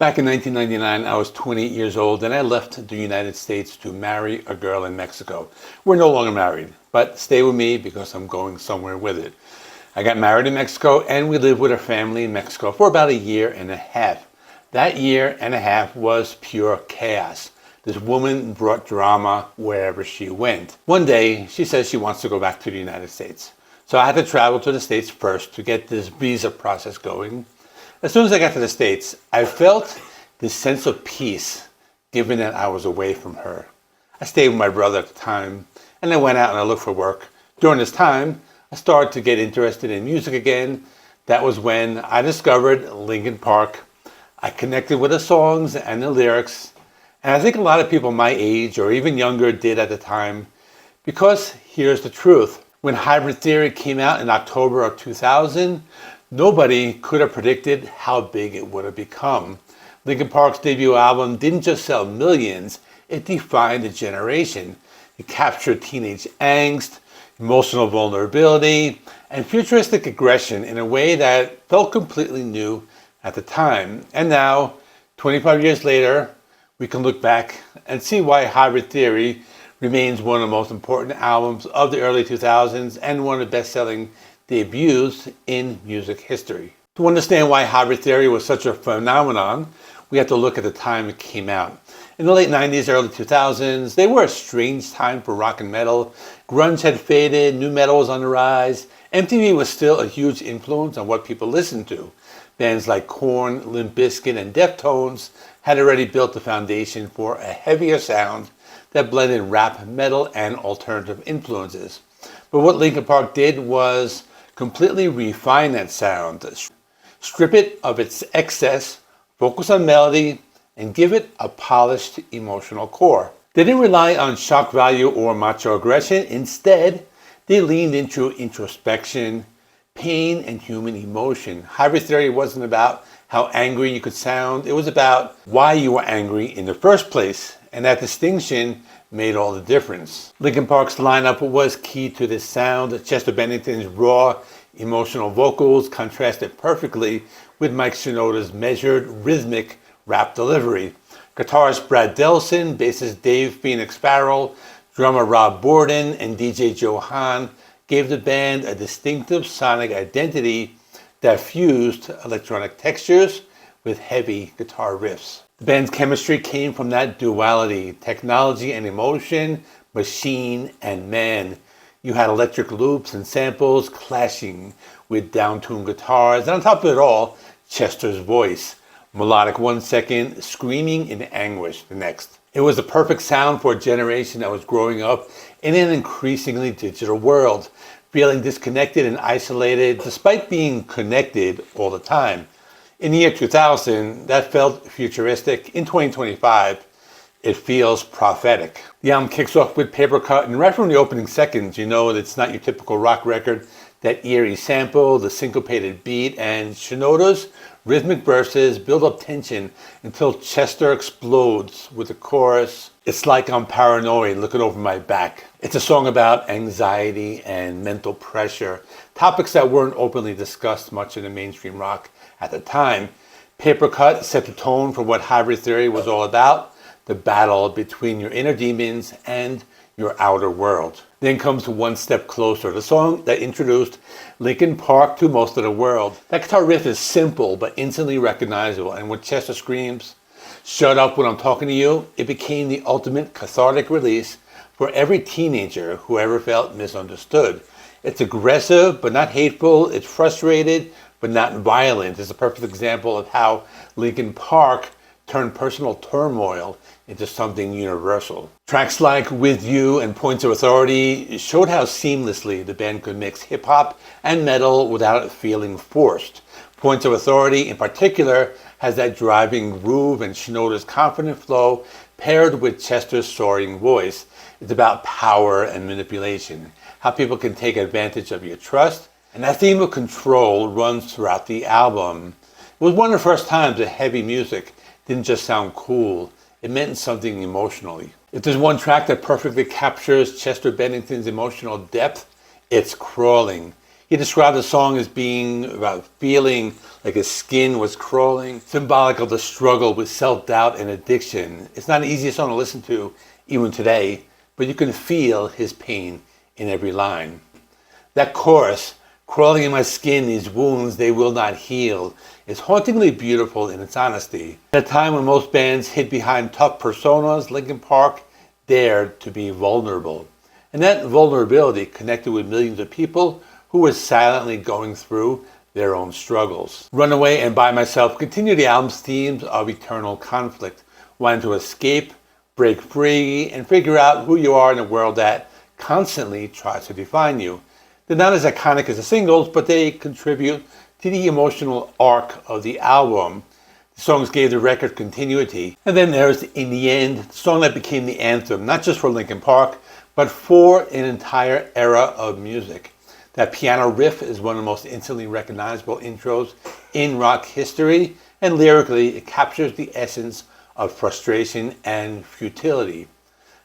Back in 1999, I was 28 years old and I left the United States to marry a girl in Mexico. We're no longer married, but stay with me because I'm going somewhere with it. I got married in Mexico and we lived with our family in Mexico for about a year and a half. That year and a half was pure chaos. This woman brought drama wherever she went. One day, she says she wants to go back to the United States. So I had to travel to the States first to get this visa process going. As soon as I got to the States, I felt this sense of peace, given that I was away from her. I stayed with my brother at the time, and I went out and I looked for work. During this time, I started to get interested in music again. That was when I discovered Linkin Park. I connected with the songs and the lyrics, and I think a lot of people my age or even younger did at the time, because here's the truth. When Hybrid Theory came out in October of 2000, nobody could have predicted how big it would have become. Linkin Park's debut album didn't just sell millions, it defined a generation. It captured teenage angst, emotional vulnerability, and futuristic aggression in a way that felt completely new at the time. And now, 25 years later, we can look back and see why Hybrid Theory remains one of the most important albums of the early 2000s and one of the best-selling debuts in music history. To understand why Hybrid Theory was such a phenomenon, we have to look at the time it came out. In the late 90s, early 2000s, they were a strange time for rock and metal. Grunge had faded, nu metal was on the rise. MTV was still a huge influence on what people listened to. Bands like Korn, Limp Bizkit, and Deftones had already built the foundation for a heavier sound that blended rap, metal, and alternative influences. But what Linkin Park did was completely refine that sound, strip it of its excess, focus on melody, and give it a polished emotional core. They didn't rely on shock value or macho aggression. Instead, they leaned into introspection, pain, and human emotion. Hybrid Theory wasn't about how angry you could sound. It was about why you were angry in the first place. And that distinction made all the difference. Linkin Park's lineup was key to this sound. Chester Bennington's raw, emotional vocals contrasted perfectly with Mike Shinoda's measured, rhythmic rap delivery. Guitarist Brad Delson, bassist Dave Phoenix Farrell, drummer Rob Borden, and DJ Joe Hahn gave the band a distinctive sonic identity that fused electronic textures with heavy guitar riffs. The band's chemistry came from that duality, technology and emotion, machine and man. You had electric loops and samples clashing with down-tuned guitars, and on top of it all, Chester's voice. Melodic 1 second, screaming in anguish the next. It was the perfect sound for a generation that was growing up in an increasingly digital world, feeling disconnected and isolated despite being connected all the time. In the year 2000, that felt futuristic. In 2025, it feels prophetic. The album kicks off with Papercut, and right from the opening seconds, you know that it's not your typical rock record. That eerie sample, the syncopated beat, and Shinoda's rhythmic verses build up tension until Chester explodes with the chorus. It's like I'm paranoid looking over my back. It's a song about anxiety and mental pressure, topics that weren't openly discussed much in the mainstream rock at the time. Papercut set the tone for what Hybrid Theory was all about, the battle between your inner demons and your outer world. Then comes One Step Closer, the song that introduced Linkin Park to most of the world. That guitar riff is simple but instantly recognizable, and when Chester screams, "Shut up when I'm talking to you," it became the ultimate cathartic release for every teenager who ever felt misunderstood. It's aggressive but not hateful. It's frustrated but not violent. It's a perfect example of how Linkin Park turned personal turmoil into something universal. Tracks like With You and Points of Authority showed how seamlessly the band could mix hip-hop and metal without it feeling forced. Points of Authority in particular has that driving groove and Shinoda's confident flow paired with Chester's soaring voice. It's about power and manipulation, how people can take advantage of your trust, and that theme of control runs throughout the album. It was one of the first times that heavy music didn't just sound cool, it meant something emotionally. If there's one track that perfectly captures Chester Bennington's emotional depth, it's Crawling. He described the song as being about feeling like his skin was crawling, symbolic of the struggle with self-doubt and addiction. It's not an easy song to listen to even today, but you can feel his pain in every line. That chorus, crawling in my skin, these wounds, they will not heal, is hauntingly beautiful in its honesty. At a time when most bands hid behind tough personas, Linkin Park dared to be vulnerable. And that vulnerability connected with millions of people who were silently going through their own struggles. Runaway and By Myself continue the album's themes of eternal conflict, wanting to escape, break free, and figure out who you are in a world that constantly tries to define you. They're not as iconic as the singles, but they contribute to the emotional arc of the album. The songs gave the record continuity. And then there's In the End, the song that became the anthem, not just for Linkin Park, but for an entire era of music. That piano riff is one of the most instantly recognizable intros in rock history, and lyrically, it captures the essence of frustration and futility.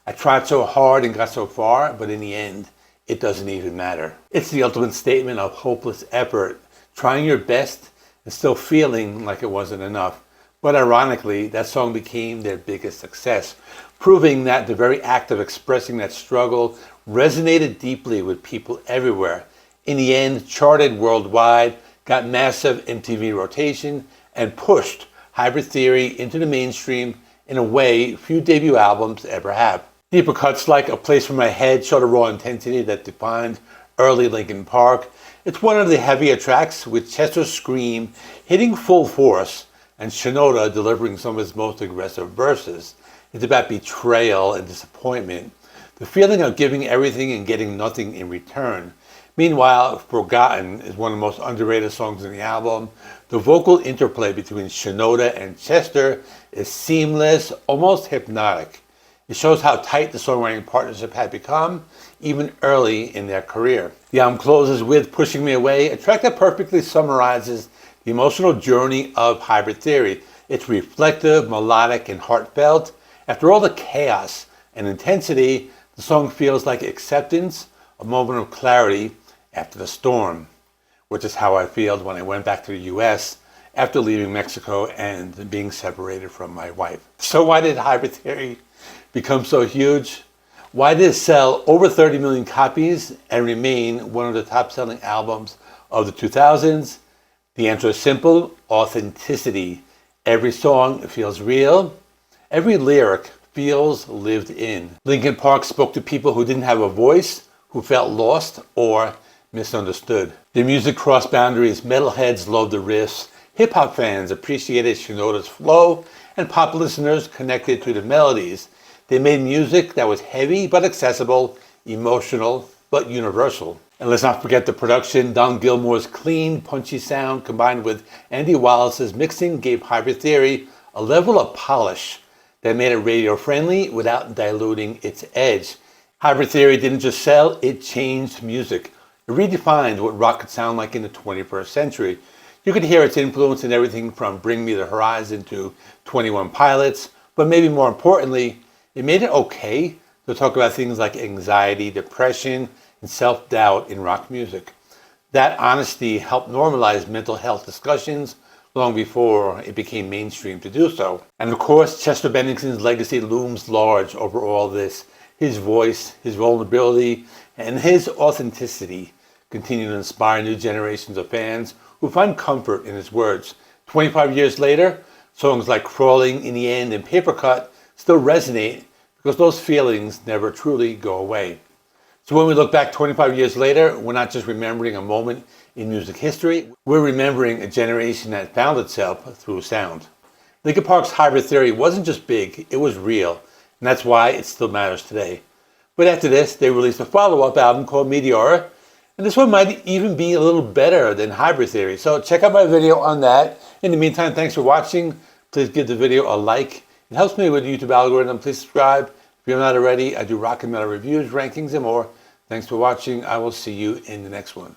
I tried so hard and got so far, but in the end, it doesn't even matter. It's the ultimate statement of hopeless effort, trying your best and still feeling like it wasn't enough. But ironically, that song became their biggest success, proving that the very act of expressing that struggle resonated deeply with people everywhere. In the end, charted worldwide, got massive MTV rotation, and pushed Hybrid Theory into the mainstream in a way few debut albums ever have. Deeper cuts like A Place for My Head show the raw intensity that defined early Linkin Park. It's one of the heavier tracks, with Chester's scream hitting full force and Shinoda delivering some of his most aggressive verses. It's about betrayal and disappointment, the feeling of giving everything and getting nothing in return. Meanwhile, Forgotten is one of the most underrated songs in the album. The vocal interplay between Shinoda and Chester is seamless, almost hypnotic. It shows how tight the songwriting partnership had become, even early in their career. The album closes with Pushing Me Away, a track that perfectly summarizes the emotional journey of Hybrid Theory. It's reflective, melodic, and heartfelt. After all the chaos and intensity, the song feels like acceptance, a moment of clarity after the storm, which is how I feel when I went back to the US after leaving Mexico and being separated from my wife. So why did Hybrid Theory become so huge? Why did it sell over 30 million copies and remain one of the top-selling albums of the 2000s? The answer is simple: authenticity. Every song feels real. Every lyric feels lived in. Linkin Park spoke to people who didn't have a voice, who felt lost or misunderstood. Their music crossed boundaries. Metalheads loved the riffs, hip-hop fans appreciated Shinoda's flow, and pop listeners connected to the melodies. They made music that was heavy but accessible, emotional but universal. And let's not forget the production. Don Gilmore's clean, punchy sound combined with Andy Wallace's mixing gave Hybrid Theory a level of polish that made it radio-friendly without diluting its edge. Hybrid Theory didn't just sell, it changed music. It redefined what rock could sound like in the 21st century. You could hear its influence in everything from Bring Me the Horizon to 21 Pilots, but maybe more importantly, it made it okay to talk about things like anxiety, depression, and self-doubt in rock music. That honesty helped normalize mental health discussions long before it became mainstream to do so. And of course, Chester Bennington's legacy looms large over all this. His voice, his vulnerability, and his authenticity continue to inspire new generations of fans who find comfort in his words. 25 years later, songs like Crawling, In the End, and Papercut still resonate because those feelings never truly go away. So when we look back 25 years later, we're not just remembering a moment in music history, we're remembering a generation that found itself through sound. Linkin Park's Hybrid Theory wasn't just big, it was real, and that's why it still matters today. But after this, they released a follow-up album called Meteora, and this one might even be a little better than Hybrid Theory. So check out my video on that. In the meantime, thanks for watching. Please give the video a like. It helps me with the YouTube algorithm. Please subscribe. If you're not already, I do rock and metal reviews, rankings, and more. Thanks for watching. I will see you in the next one.